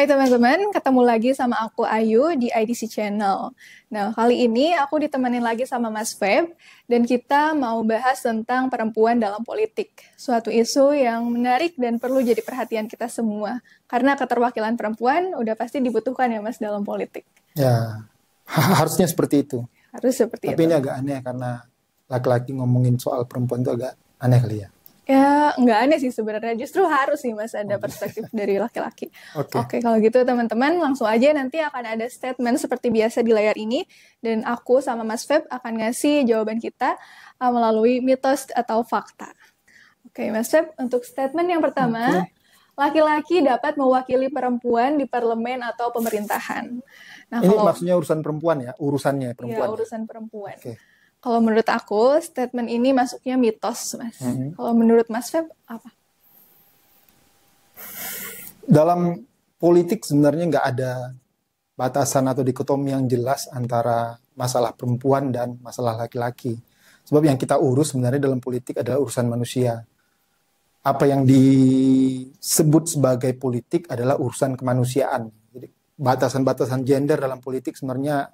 Hai teman-teman, ketemu lagi sama aku Ayu di IDC Channel. Nah, kali ini aku ditemenin lagi sama Mas Feb, dan kita mau bahas tentang perempuan dalam politik. Suatu isu yang menarik dan perlu jadi perhatian kita semua. Karena keterwakilan perempuan udah pasti dibutuhkan ya Mas dalam politik. Ya, harusnya seperti itu. Harus seperti Tapi itu. ini agak aneh karena laki-laki ngomongin soal perempuan itu agak aneh kali ya. Ya, nggak aneh sih sebenarnya. Justru harus sih Mas ada perspektif dari laki-laki. Oke. Oke, kalau gitu teman-teman langsung aja nanti akan ada statement seperti biasa di layar ini. Dan aku sama Mas Feb akan ngasih jawaban kita melalui mitos atau fakta. Oke, Mas Feb, untuk statement yang pertama, laki-laki dapat mewakili perempuan di parlemen atau pemerintahan. Nah, Ini kalau maksudnya urusan perempuan ya, urusannya perempuan. ya, urusan perempuan. Oke. Kalau menurut aku, statement ini masuknya mitos, Mas. Kalau menurut Mas Feb, apa? Dalam politik sebenarnya nggak ada batasan atau dikotomi yang jelas antara masalah perempuan dan masalah laki-laki. Sebab yang kita urus sebenarnya dalam politik adalah urusan manusia. Apa yang disebut sebagai politik adalah urusan kemanusiaan. Jadi batasan-batasan gender dalam politik sebenarnya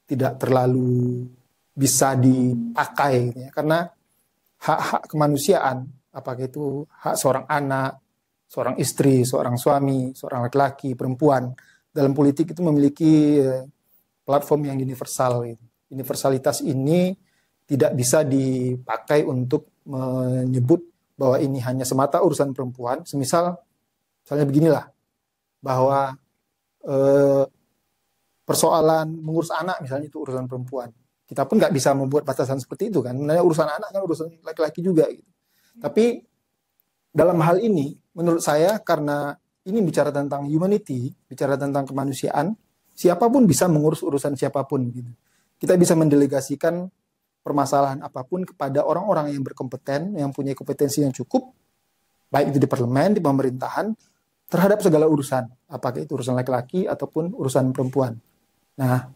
tidak terlalu bisa dipakai ya. Karena hak-hak kemanusiaan, apakah itu hak seorang anak, seorang istri, seorang suami, seorang laki-laki, perempuan, dalam politik itu memiliki platform yang universal. Universalitas ini tidak bisa dipakai untuk menyebut bahwa ini hanya semata urusan perempuan. Misalnya beginilah, bahwa persoalan mengurus anak misalnya itu urusan perempuan. Kita pun nggak bisa membuat batasan seperti itu kan. Sebenarnya urusan anak kan urusan laki-laki juga. Gitu. Tapi dalam hal ini, menurut saya karena ini bicara tentang humanity, bicara tentang kemanusiaan, siapapun bisa mengurus urusan siapapun. Gitu. Kita bisa mendelegasikan permasalahan apapun kepada orang-orang yang berkompeten, yang punya kompetensi yang cukup, baik itu di parlemen, di pemerintahan, terhadap segala urusan. Apakah itu urusan laki-laki ataupun urusan perempuan. Nah,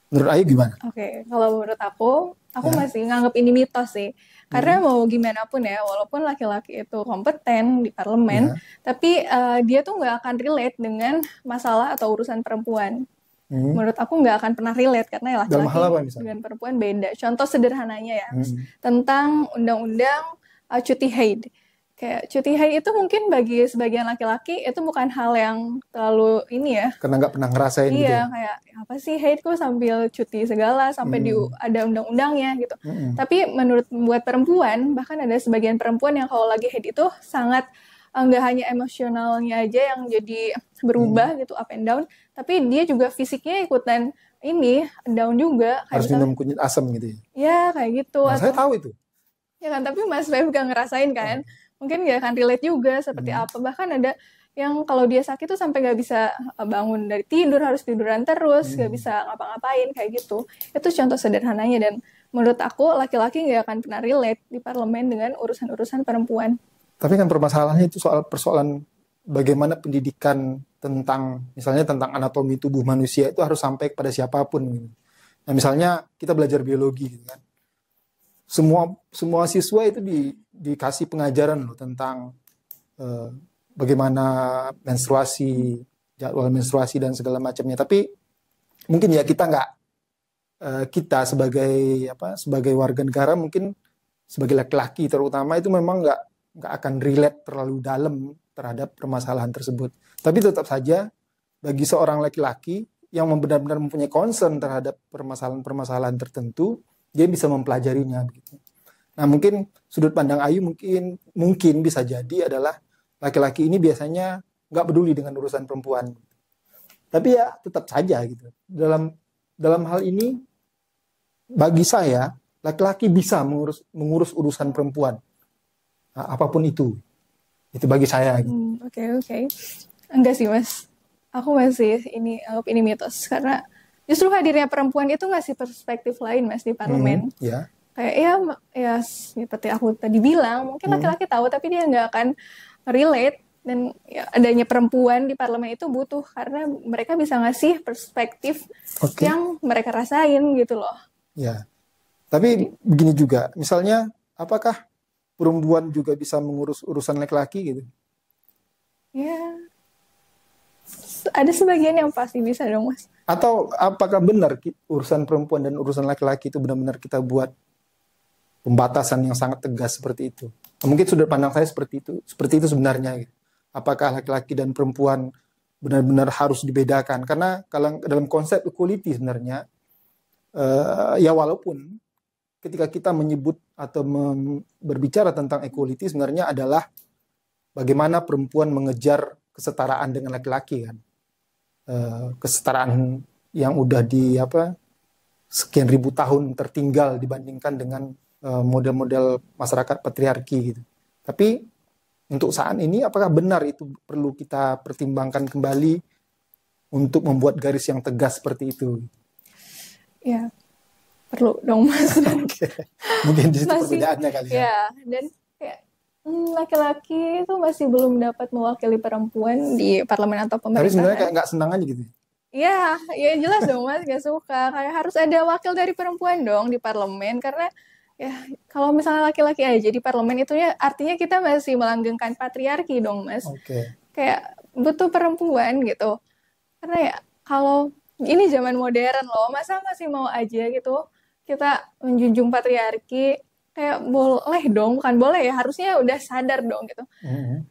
menurut Ayu gimana? Oke, kalau menurut aku masih nganggap ini mitos sih. Karena mau gimana pun ya, walaupun laki-laki itu kompeten di parlemen, tapi dia tuh nggak akan relate dengan masalah atau urusan perempuan. Menurut aku nggak akan pernah relate, karena laki-laki dengan perempuan beda. Contoh sederhananya ya, tentang undang-undang cuti haid. Kayak cuti haid itu mungkin bagi sebagian laki-laki itu bukan hal yang terlalu ini ya. Karena nggak pernah ngerasain gitu. Iya, kayak apa sih haid kok sambil cuti segala sampai ada undang-undangnya gitu. Tapi buat perempuan, bahkan ada sebagian perempuan yang kalau lagi haid itu sangat nggak hanya emosionalnya aja yang jadi berubah gitu up and down, tapi dia juga fisiknya ikutan ini down juga. Harus minum kunyit asam gitu ya. Ya kayak gitu. Nah, saya tahu itu. Ya kan, tapi Mas Feb gak ngerasain kan? Mungkin gak akan relate juga seperti apa. Bahkan ada yang kalau dia sakit tuh sampai gak bisa bangun dari tidur, harus tiduran terus, gak bisa ngapa-ngapain kayak gitu. Itu contoh sederhananya, dan menurut aku laki-laki gak akan pernah relate di parlemen dengan urusan-urusan perempuan. Tapi kan permasalahannya itu soal persoalan bagaimana pendidikan tentang, misalnya tentang anatomi tubuh manusia itu harus sampai kepada siapapun. Gitu. Nah misalnya kita belajar biologi gitu kan. Semua siswa itu dikasih pengajaran loh tentang bagaimana menstruasi, jadwal menstruasi dan segala macamnya. Tapi mungkin ya kita sebagai warga negara, mungkin sebagai laki-laki terutama itu memang nggak akan relate terlalu dalam terhadap permasalahan tersebut. Tapi tetap saja bagi seorang laki-laki yang benar-benar mempunyai concern terhadap permasalahan tertentu, dia bisa mempelajarinya begitu. Nah, mungkin sudut pandang Ayu mungkin bisa jadi adalah laki-laki ini biasanya nggak peduli dengan urusan perempuan. Tapi ya tetap saja gitu. Dalam hal ini bagi saya laki-laki bisa mengurus urusan perempuan. Nah, apapun itu bagi saya gitu. Oke. Enggak sih Mas. Aku masih anggap ini mitos, karena justru hadirnya perempuan itu ngasih perspektif lain Mas di parlemen. Kayak ya seperti aku tadi bilang, mungkin laki-laki tahu tapi dia nggak akan relate, dan ya, adanya perempuan di parlemen itu butuh karena mereka bisa ngasih perspektif yang mereka rasain gitu loh. Ya. Tapi begini juga, misalnya apakah perempuan juga bisa mengurus urusan laki-laki gitu? Ya. Ada sebagian yang pasti bisa dong, Mas. Atau apakah benar urusan perempuan dan urusan laki-laki itu benar-benar kita buat pembatasan yang sangat tegas seperti itu? Mungkin sudut pandang saya seperti itu sebenarnya. Gitu. Apakah laki-laki dan perempuan benar-benar harus dibedakan? Karena kalau dalam konsep equality sebenarnya, ya walaupun ketika kita menyebut atau berbicara tentang equality sebenarnya adalah bagaimana perempuan mengejar kesetaraan dengan laki-laki kan. Kesetaraan yang udah sekian ribu tahun tertinggal dibandingkan dengan model-model masyarakat patriarki gitu. Tapi untuk saat ini apakah benar itu perlu kita pertimbangkan kembali untuk membuat garis yang tegas seperti itu? Ya, perlu dong, Mas. Okay. Mungkin di situ perbedaannya kali ya. Ya, dan kayak laki-laki itu masih belum dapat mewakili perempuan di parlemen atau pemerintahan. Tapi sebenarnya kayak nggak senang aja gitu. Ya jelas dong, Mas, gak suka. Kayak harus ada wakil dari perempuan dong di parlemen, karena ya kalau misalnya laki-laki aja di parlemen itu ya artinya kita masih melanggengkan patriarki dong, Mas. Okay. Kayak butuh perempuan gitu. Karena ya kalau ini zaman modern loh, masa masih mau aja gitu kita menjunjung patriarki? Kayak boleh dong, bukan boleh ya, harusnya udah sadar dong gitu.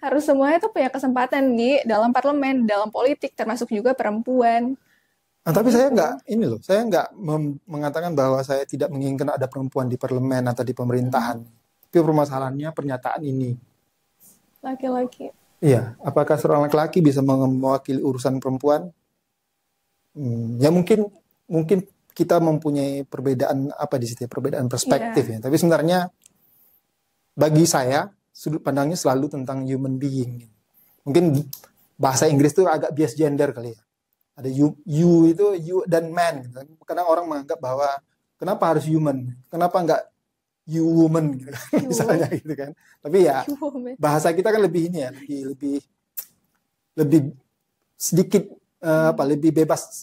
Harus semuanya tuh punya kesempatan di dalam parlemen, dalam politik, termasuk juga perempuan. Nah, tapi saya nggak mengatakan bahwa saya tidak menginginkan ada perempuan di parlemen atau di pemerintahan. Tapi permasalahannya pernyataan ini. Laki-laki. Iya, apakah seorang laki-laki bisa mewakili urusan perempuan? Ya mungkin kita mempunyai perbedaan di situ, perbedaan perspektif ya. Tapi sebenarnya bagi saya sudut pandangnya selalu tentang human being. Mungkin bahasa Inggris itu agak bias gender kali ya. Ada you dan man. Kadang orang menganggap bahwa kenapa harus human? Kenapa enggak you woman gitu kan? Misalnya gitu kan. Tapi ya bahasa kita kan lebih ini ya, lebih sedikit lebih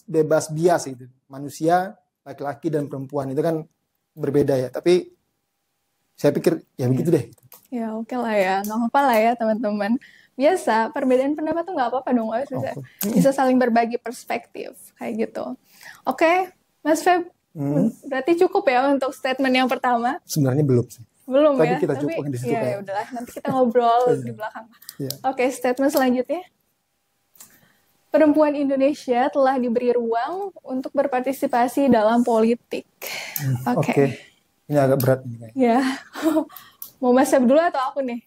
bebas bias gitu. Manusia, laki-laki dan perempuan itu kan berbeda ya. Tapi saya pikir ya begitu deh. Ya oke lah ya, nggak apa-apa lah ya teman-teman. Biasa, perbedaan pendapat tuh nggak apa-apa dong, guys. Bisa saling berbagi perspektif, kayak gitu. Oke, Mas Feb, berarti cukup ya untuk statement yang pertama? Sebenarnya belum sih. Belum tapi ya? Kita cukupkan di situ. Ya udahlah, nanti kita ngobrol di belakang. Oke, statement selanjutnya. Perempuan Indonesia telah diberi ruang untuk berpartisipasi dalam politik. Oke. Ini agak berat nih. Ya, mau Mas Feb dulu atau aku nih?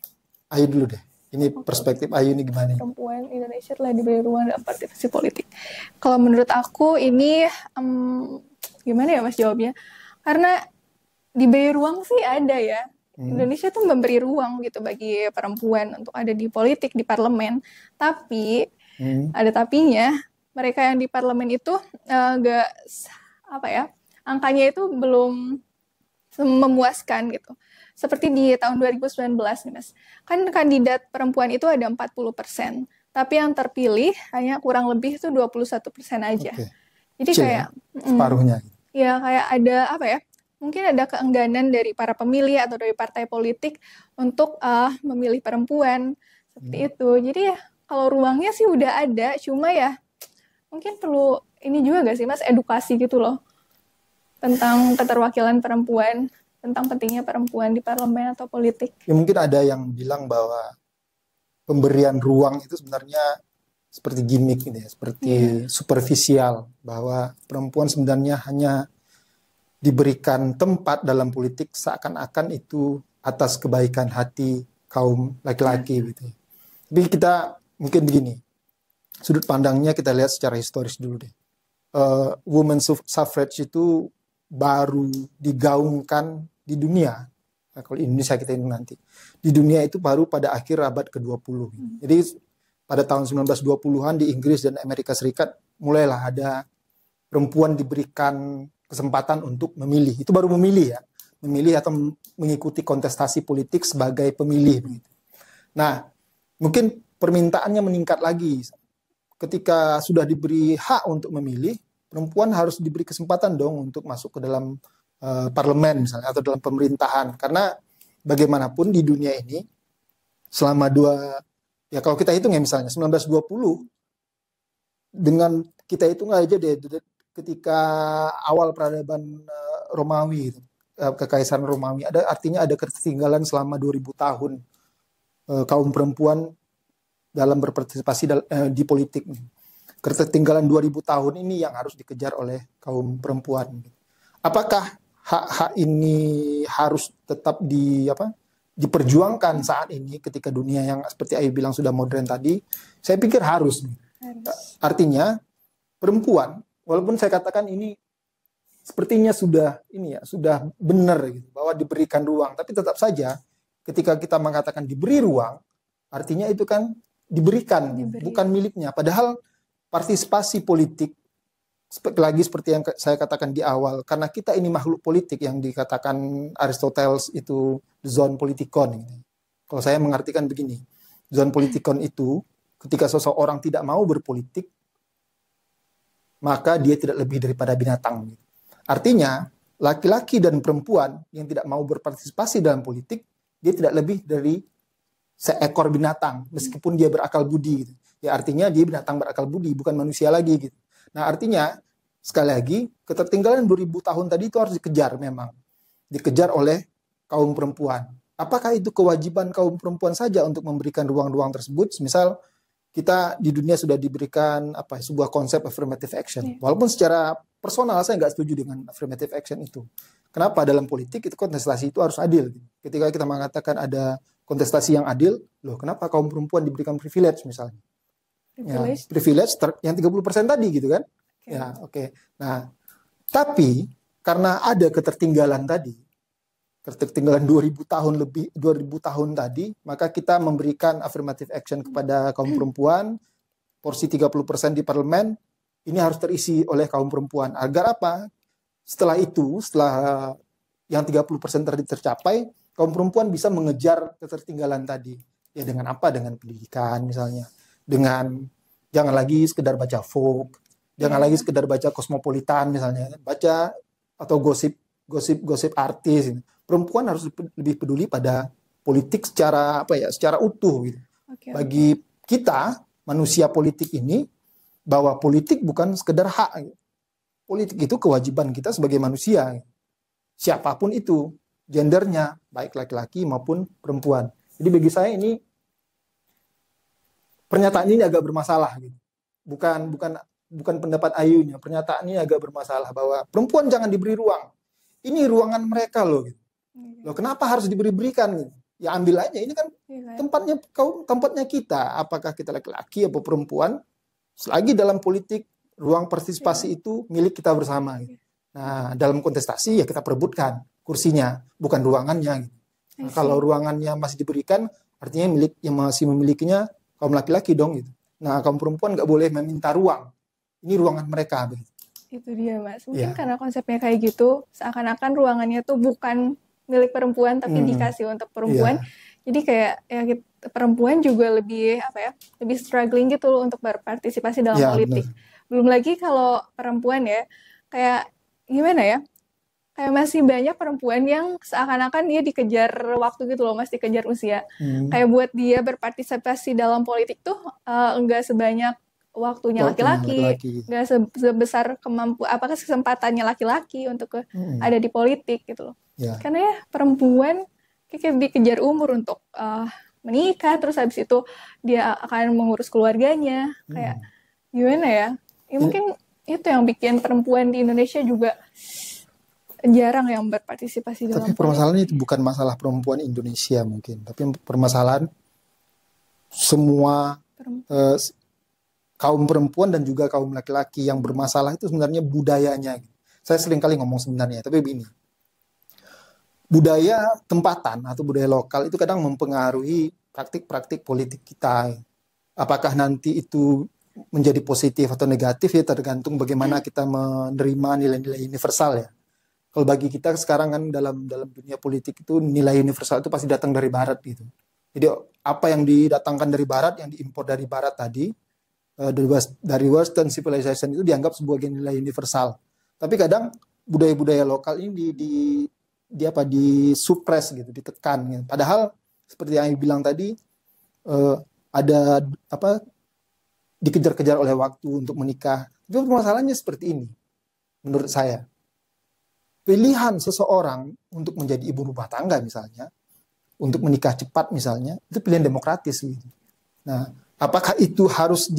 Ayo dulu deh. Ini perspektif Ayu ini gimana? Perempuan Indonesia telah diberi ruang dalam partisipasi politik. Kalau menurut aku ini gimana ya Mas jawabnya? Karena diberi ruang sih ada ya. Indonesia tuh memberi ruang gitu bagi perempuan untuk ada di politik, di parlemen. Tapi ada tapinya, mereka yang di parlemen itu angkanya itu belum memuaskan gitu. Seperti di tahun 2019 nih Mas. Kan kandidat perempuan itu ada 40%. Tapi yang terpilih hanya kurang lebih itu 21% aja. Jadi kayak separuhnya. Ya kayak ada mungkin ada keengganan dari para pemilih atau dari partai politik untuk memilih perempuan. Seperti itu. Jadi ya kalau ruangnya sih udah ada. Cuma ya mungkin perlu ini juga gak sih Mas, edukasi gitu loh. Tentang keterwakilan perempuan. Tentang pentingnya perempuan di parlemen atau politik. Ya mungkin ada yang bilang bahwa pemberian ruang itu sebenarnya seperti gimmick gitu ya, seperti superficial, bahwa perempuan sebenarnya hanya diberikan tempat dalam politik seakan-akan itu atas kebaikan hati kaum laki-laki gitu. Tapi kita mungkin begini, sudut pandangnya kita lihat secara historis dulu deh. Women suffrage itu baru digaungkan di dunia. Nah, kalau Indonesia kita ini nanti. Di dunia itu baru pada akhir abad ke-20. Jadi pada tahun 1920-an di Inggris dan Amerika Serikat mulailah ada perempuan diberikan kesempatan untuk memilih. Itu baru memilih ya. Memilih atau mengikuti kontestasi politik sebagai pemilih. Nah, mungkin permintaannya meningkat lagi. Ketika sudah diberi hak untuk memilih, perempuan harus diberi kesempatan dong untuk masuk ke dalam parlemen misalnya atau dalam pemerintahan. Karena bagaimanapun di dunia ini selama kalau kita hitung ya misalnya 1920 dengan kita itu nggak aja deh ketika awal peradaban Romawi, kekaisaran Romawi, artinya ada ketertinggalan selama 2000 tahun kaum perempuan dalam berpartisipasi di politik. Ketertinggalan 2000 tahun ini yang harus dikejar oleh kaum perempuan. Apakah hak-hak ini harus tetap diperjuangkan saat ini ketika dunia yang seperti Ayu bilang sudah modern tadi? Saya pikir harus. Artinya perempuan, walaupun saya katakan ini sepertinya sudah benar gitu, bahwa diberikan ruang, tapi tetap saja ketika kita mengatakan diberi ruang, artinya itu kan diberikan. Bukan miliknya. Padahal partisipasi politik, lagi seperti yang saya katakan di awal, karena kita ini makhluk politik yang dikatakan Aristoteles itu zon politikon. Kalau saya mengartikan begini, zon politikon itu ketika seseorang tidak mau berpolitik, maka dia tidak lebih daripada binatang. Artinya, laki-laki dan perempuan yang tidak mau berpartisipasi dalam politik, dia tidak lebih dari seekor binatang, meskipun dia berakal budi. Gitu. Ya artinya dia binatang berakal budi, bukan manusia lagi. Gitu. Nah artinya, sekali lagi, ketertinggalan 2000 tahun tadi itu harus dikejar memang. Dikejar oleh kaum perempuan. Apakah itu kewajiban kaum perempuan saja untuk memberikan ruang-ruang tersebut? Misal, kita di dunia sudah diberikan sebuah konsep affirmative action. Walaupun secara personal saya nggak setuju dengan affirmative action itu. Kenapa? Dalam politik itu kontestasi itu harus adil. Ketika kita mengatakan ada kontestasi yang adil, loh kenapa kaum perempuan diberikan privilege misalnya? Privilege yang 30% tadi gitu kan? Okay. Ya, oke. Nah, tapi karena ada ketertinggalan tadi, ketertinggalan 2000 tahun tadi, maka kita memberikan affirmative action kepada kaum perempuan, porsi 30% di parlemen, ini harus terisi oleh kaum perempuan. Agar apa? Setelah yang 30% tadi tercapai, kaum perempuan bisa mengejar ketertinggalan tadi. Ya dengan apa? Dengan pendidikan misalnya. Dengan jangan lagi sekedar baca folk, jangan lagi sekedar baca kosmopolitan misalnya, baca atau gosip artis. Perempuan harus lebih peduli pada politik secara utuh gitu. Okay. Bagi kita manusia politik ini, bahwa politik bukan sekedar hak. Gitu. Politik itu kewajiban kita sebagai manusia. Gitu. Siapapun itu, gendernya, baik laki-laki maupun perempuan. Jadi bagi saya ini pernyataan ini agak bermasalah gitu. Bukan pendapat Ayunya, pernyataan ini agak bermasalah bahwa perempuan jangan diberi ruang. Ini ruangan mereka loh gitu. Loh kenapa harus diberikan gitu? Ya ambil aja, ini kan tempatnya kita, apakah kita laki-laki atau perempuan, selagi dalam politik ruang partisipasi itu milik kita bersama gitu. Nah, dalam kontestasi ya kita perebutkan kursinya, bukan ruangannya gitu. Nah, kalau ruangannya masih diberikan, artinya yang masih memilikinya kaum laki-laki dong gitu. Nah, kaum perempuan nggak boleh meminta ruang. Ini ruangan mereka. Gitu. Itu dia, Mas. Mungkin karena konsepnya kayak gitu, seakan-akan ruangannya tuh bukan milik perempuan, tapi dikasih untuk perempuan. Jadi kayak perempuan juga lebih lebih struggling gitu loh untuk berpartisipasi dalam politik. Bener. Belum lagi kalau perempuan ya, kayak gimana ya? Kayak masih banyak perempuan yang seakan-akan dia dikejar waktu gitu loh, Mas, dikejar usia. Kayak buat dia berpartisipasi dalam politik tuh enggak sebanyak waktunya laki-laki, enggak sebesar kesempatannya laki-laki untuk ada di politik gitu loh. Karena ya perempuan kayak dikejar umur untuk menikah, terus habis itu dia akan mengurus keluarganya. Kayak gimana ya? Ya mungkin itu yang bikin perempuan di Indonesia juga jarang yang berpartisipasi dalam politik. Tapi permasalahannya itu bukan masalah perempuan Indonesia mungkin, tapi permasalahan semua kaum perempuan dan juga kaum laki-laki yang bermasalah itu sebenarnya budayanya. Saya sering kali ngomong sebenarnya, tapi begini. Budaya tempatan atau budaya lokal itu kadang mempengaruhi praktik-praktik politik kita. Apakah nanti itu menjadi positif atau negatif ya tergantung bagaimana kita menerima nilai-nilai universal ya. Kalau bagi kita sekarang kan dalam dunia politik itu nilai universal itu pasti datang dari barat gitu. Jadi apa yang didatangkan dari barat, yang diimpor dari barat tadi, dari Western civilization itu dianggap sebuah nilai universal. Tapi kadang budaya-budaya lokal ini disupres gitu, ditekan gitu. Padahal seperti yang bilang tadi ada dikejar-kejar oleh waktu untuk menikah. Tapi masalahnya seperti ini, menurut saya. Pilihan seseorang untuk menjadi ibu rumah tangga misalnya, untuk menikah cepat misalnya, itu pilihan demokratis gitu. Nah, apakah itu harus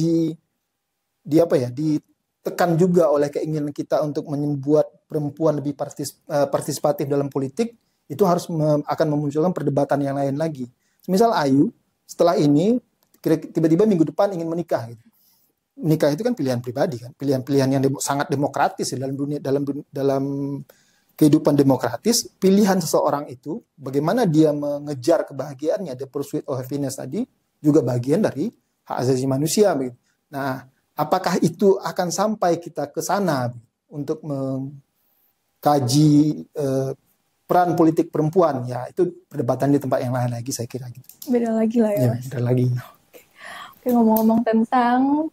ditekan juga oleh keinginan kita untuk membuat perempuan lebih partisipatif dalam politik? Itu harus akan memunculkan perdebatan yang lain lagi. Misal Ayu setelah ini tiba-tiba minggu depan ingin menikah gitu. Menikah itu kan pilihan pribadi kan, pilihan-pilihan yang sangat demokratis dalam dalam kehidupan demokratis. Pilihan seseorang itu, bagaimana dia mengejar kebahagiaannya, the pursuit of happiness tadi, juga bagian dari hak asasi manusia. Nah, apakah itu akan sampai kita ke sana untuk mengkaji peran politik perempuan? Ya, itu perdebatan di tempat yang lain lagi, saya kira. Gitu. Beda lagi lah ya, Mas. Beda lagi. Oke, ngomong-ngomong tentang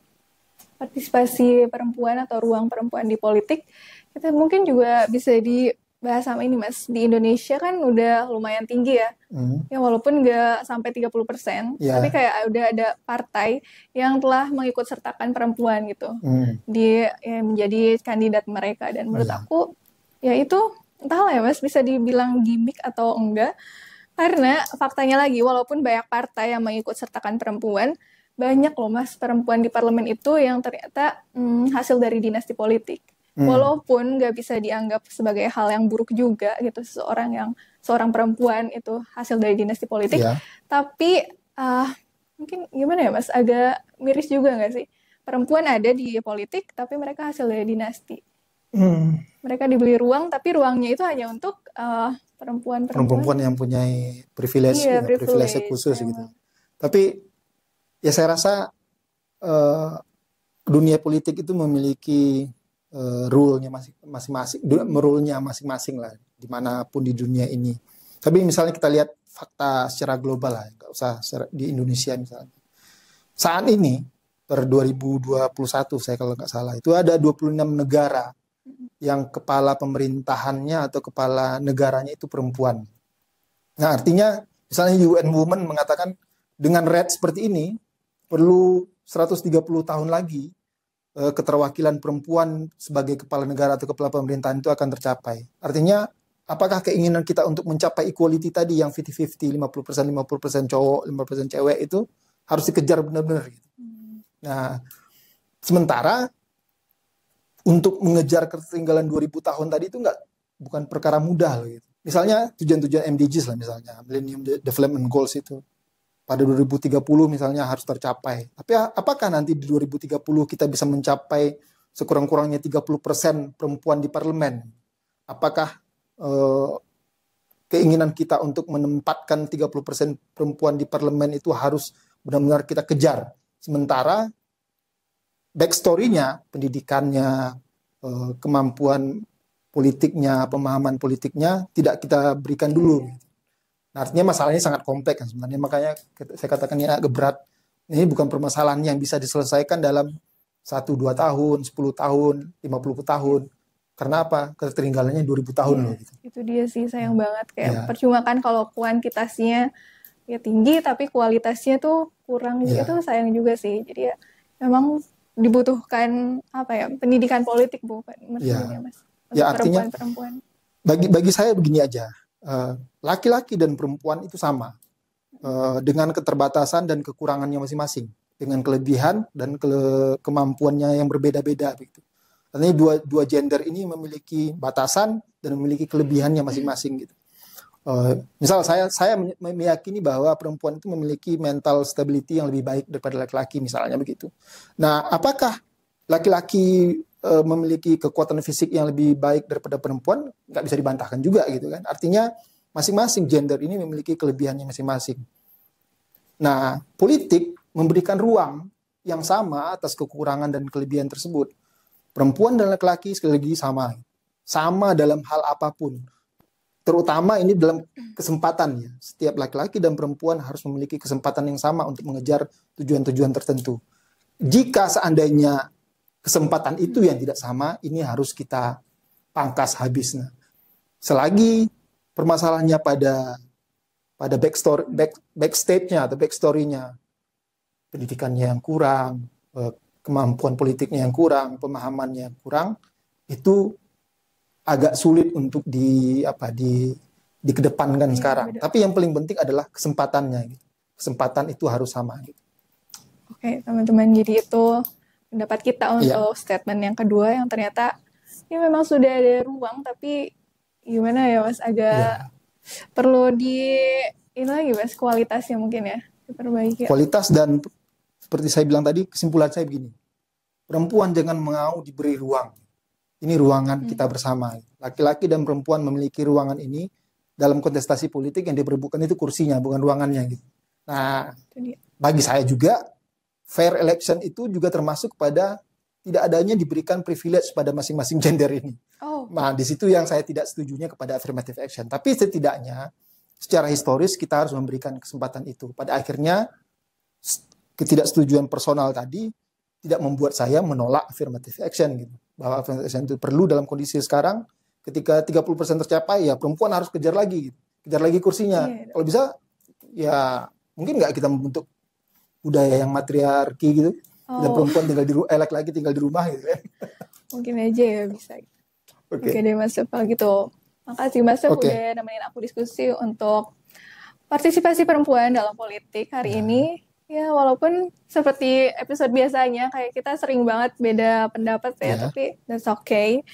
partisipasi perempuan atau ruang perempuan di politik, kita mungkin juga bisa dibahas sama ini, Mas. Di Indonesia kan udah lumayan tinggi ya. Ya walaupun nggak sampai 30%, tapi kayak udah ada partai yang telah mengikut sertakan perempuan gitu. Menjadi kandidat mereka. Dan menurut aku, ya itu entahlah ya Mas, bisa dibilang gimmick atau enggak. Karena faktanya lagi, walaupun banyak partai yang mengikut sertakan perempuan, banyak loh Mas perempuan di parlemen itu yang ternyata hasil dari dinasti politik. Walaupun nggak bisa dianggap sebagai hal yang buruk juga gitu, seorang perempuan itu hasil dari dinasti politik, tapi mungkin gimana ya Mas, agak miris juga nggak sih? Perempuan ada di politik, tapi mereka hasil dari dinasti. Mereka dibeli ruang, tapi ruangnya itu hanya untuk perempuan yang punya privilege, privilege khusus gitu. Tapi ya saya rasa dunia politik itu memiliki rule-nya masing-masing lah, dimanapun di dunia ini. Tapi misalnya kita lihat fakta secara global lah, nggak usah di Indonesia misalnya. Saat ini per 2021 saya kalau nggak salah, itu ada 26 negara yang kepala pemerintahannya atau kepala negaranya itu perempuan. Nah artinya misalnya UN Women mengatakan dengan rate seperti ini perlu 130 tahun lagi keterwakilan perempuan sebagai kepala negara atau kepala pemerintahan itu akan tercapai. Artinya apakah keinginan kita untuk mencapai equality tadi yang 50-50, 50% cowok, 50% cewek itu harus dikejar benar-benar gitu. Nah, sementara untuk mengejar ketertinggalan 2000 tahun tadi itu bukan perkara mudah loh gitu. Misalnya tujuan-tujuan MDGs lah misalnya, Millennium Development Goals itu pada 2030 misalnya harus tercapai. Tapi apakah nanti di 2030 kita bisa mencapai sekurang-kurangnya 30% perempuan di parlemen? Apakah keinginan kita untuk menempatkan 30% perempuan di parlemen itu harus benar-benar kita kejar? Sementara backstory-nya, pendidikannya, kemampuan politiknya, pemahaman politiknya tidak kita berikan dulu. Nah, artinya masalahnya sangat kompleks kan sebenarnya, makanya saya katakan ini agak berat. Ini bukan permasalahan yang bisa diselesaikan dalam 1-2 tahun, 10 tahun, 50 tahun. Karena apa? Ketertinggalannya 2000 tahun loh. Gitu. Itu dia sih, sayang banget. Kayak percuma kan kalau kuantitasnya ya tinggi, tapi kualitasnya tuh kurang. Itu sayang juga sih. Jadi ya memang dibutuhkan pendidikan politik bukan Mas. Ya artinya perempuan. Bagi saya begini aja. Laki-laki dan perempuan itu sama dengan keterbatasan dan kekurangannya masing-masing, dengan kelebihan dan kemampuannya yang berbeda-beda begitu. Artinya dua gender ini memiliki batasan dan memiliki kelebihannya masing-masing gitu. Misal saya meyakini bahwa perempuan itu memiliki mental stability yang lebih baik daripada laki-laki misalnya begitu. Nah, apakah laki-laki memiliki kekuatan fisik yang lebih baik daripada perempuan? Nggak bisa dibantahkan juga gitu kan. Artinya masing-masing gender ini memiliki kelebihannya masing-masing. Nah, politik memberikan ruang yang sama atas kekurangan dan kelebihan tersebut. Perempuan dan laki-laki sekali lagi sama dalam hal apapun. Terutama ini dalam kesempatan ya. Setiap laki-laki dan perempuan harus memiliki kesempatan yang sama untuk mengejar tujuan-tujuan tertentu. Jika seandainya kesempatan itu yang tidak sama, ini harus kita pangkas habis. Nah, selagi permasalahannya pada backstage-nya atau backstory-nya, pendidikannya yang kurang, kemampuan politiknya yang kurang, pemahamannya yang kurang, itu agak sulit untuk dikedepankan sekarang. Betul. Tapi yang paling penting adalah kesempatannya. Gitu. Kesempatan itu harus sama. Gitu. Oke, teman-teman, jadi itu pendapat kita untuk statement yang kedua yang ternyata ya memang sudah ada ruang, tapi gimana ya Mas, agak perlu ini lagi Mas, kualitasnya mungkin ya diperbaiki. Kualitas, dan seperti saya bilang tadi, kesimpulan saya begini. Perempuan jangan mau diberi ruang. Ini ruangan kita bersama. Laki-laki dan perempuan memiliki ruangan ini dalam kontestasi politik. Yang diperebutkan itu kursinya, bukan ruangannya. Gitu. Nah, bagi saya juga, fair election itu juga termasuk pada tidak adanya diberikan privilege pada masing-masing gender ini. Nah, di situ yang saya tidak setujunya kepada affirmative action. Tapi setidaknya, secara historis kita harus memberikan kesempatan itu. Pada akhirnya, ketidaksetujuan personal tadi tidak membuat saya menolak affirmative action gitu. Bahwa affirmative action itu perlu dalam kondisi sekarang, ketika 30% tercapai, ya perempuan harus kejar lagi gitu. Kejar lagi kursinya. Kalau bisa, ya mungkin nggak kita membentuk budaya yang matriarki gitu. Dan perempuan tinggal laki-laki tinggal di rumah gitu kan. Mungkin aja ya bisa. Oke deh Mas Feb, kalau gitu. Makasih Mas Feb udah nemenin aku diskusi untuk partisipasi perempuan dalam politik hari ini. Ya, walaupun seperti episode biasanya, kayak kita sering banget beda pendapat ya, tapi that's okay.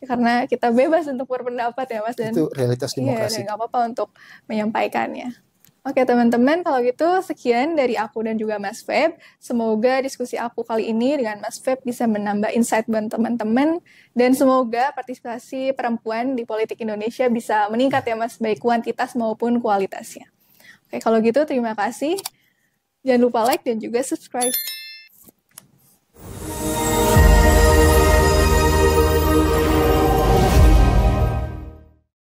Karena kita bebas untuk berpendapat ya, Mas. Dan, itu realitas demokrasi. Iya, dan gak apa-apa untuk menyampaikannya. Oke, teman-teman, kalau gitu sekian dari aku dan juga Mas Feb. Semoga diskusi aku kali ini dengan Mas Feb bisa menambah insight buat teman-teman. Dan semoga partisipasi perempuan di politik Indonesia bisa meningkat ya, Mas, baik kuantitas maupun kualitasnya. Oke, kalau gitu terima kasih. Jangan lupa like dan juga subscribe.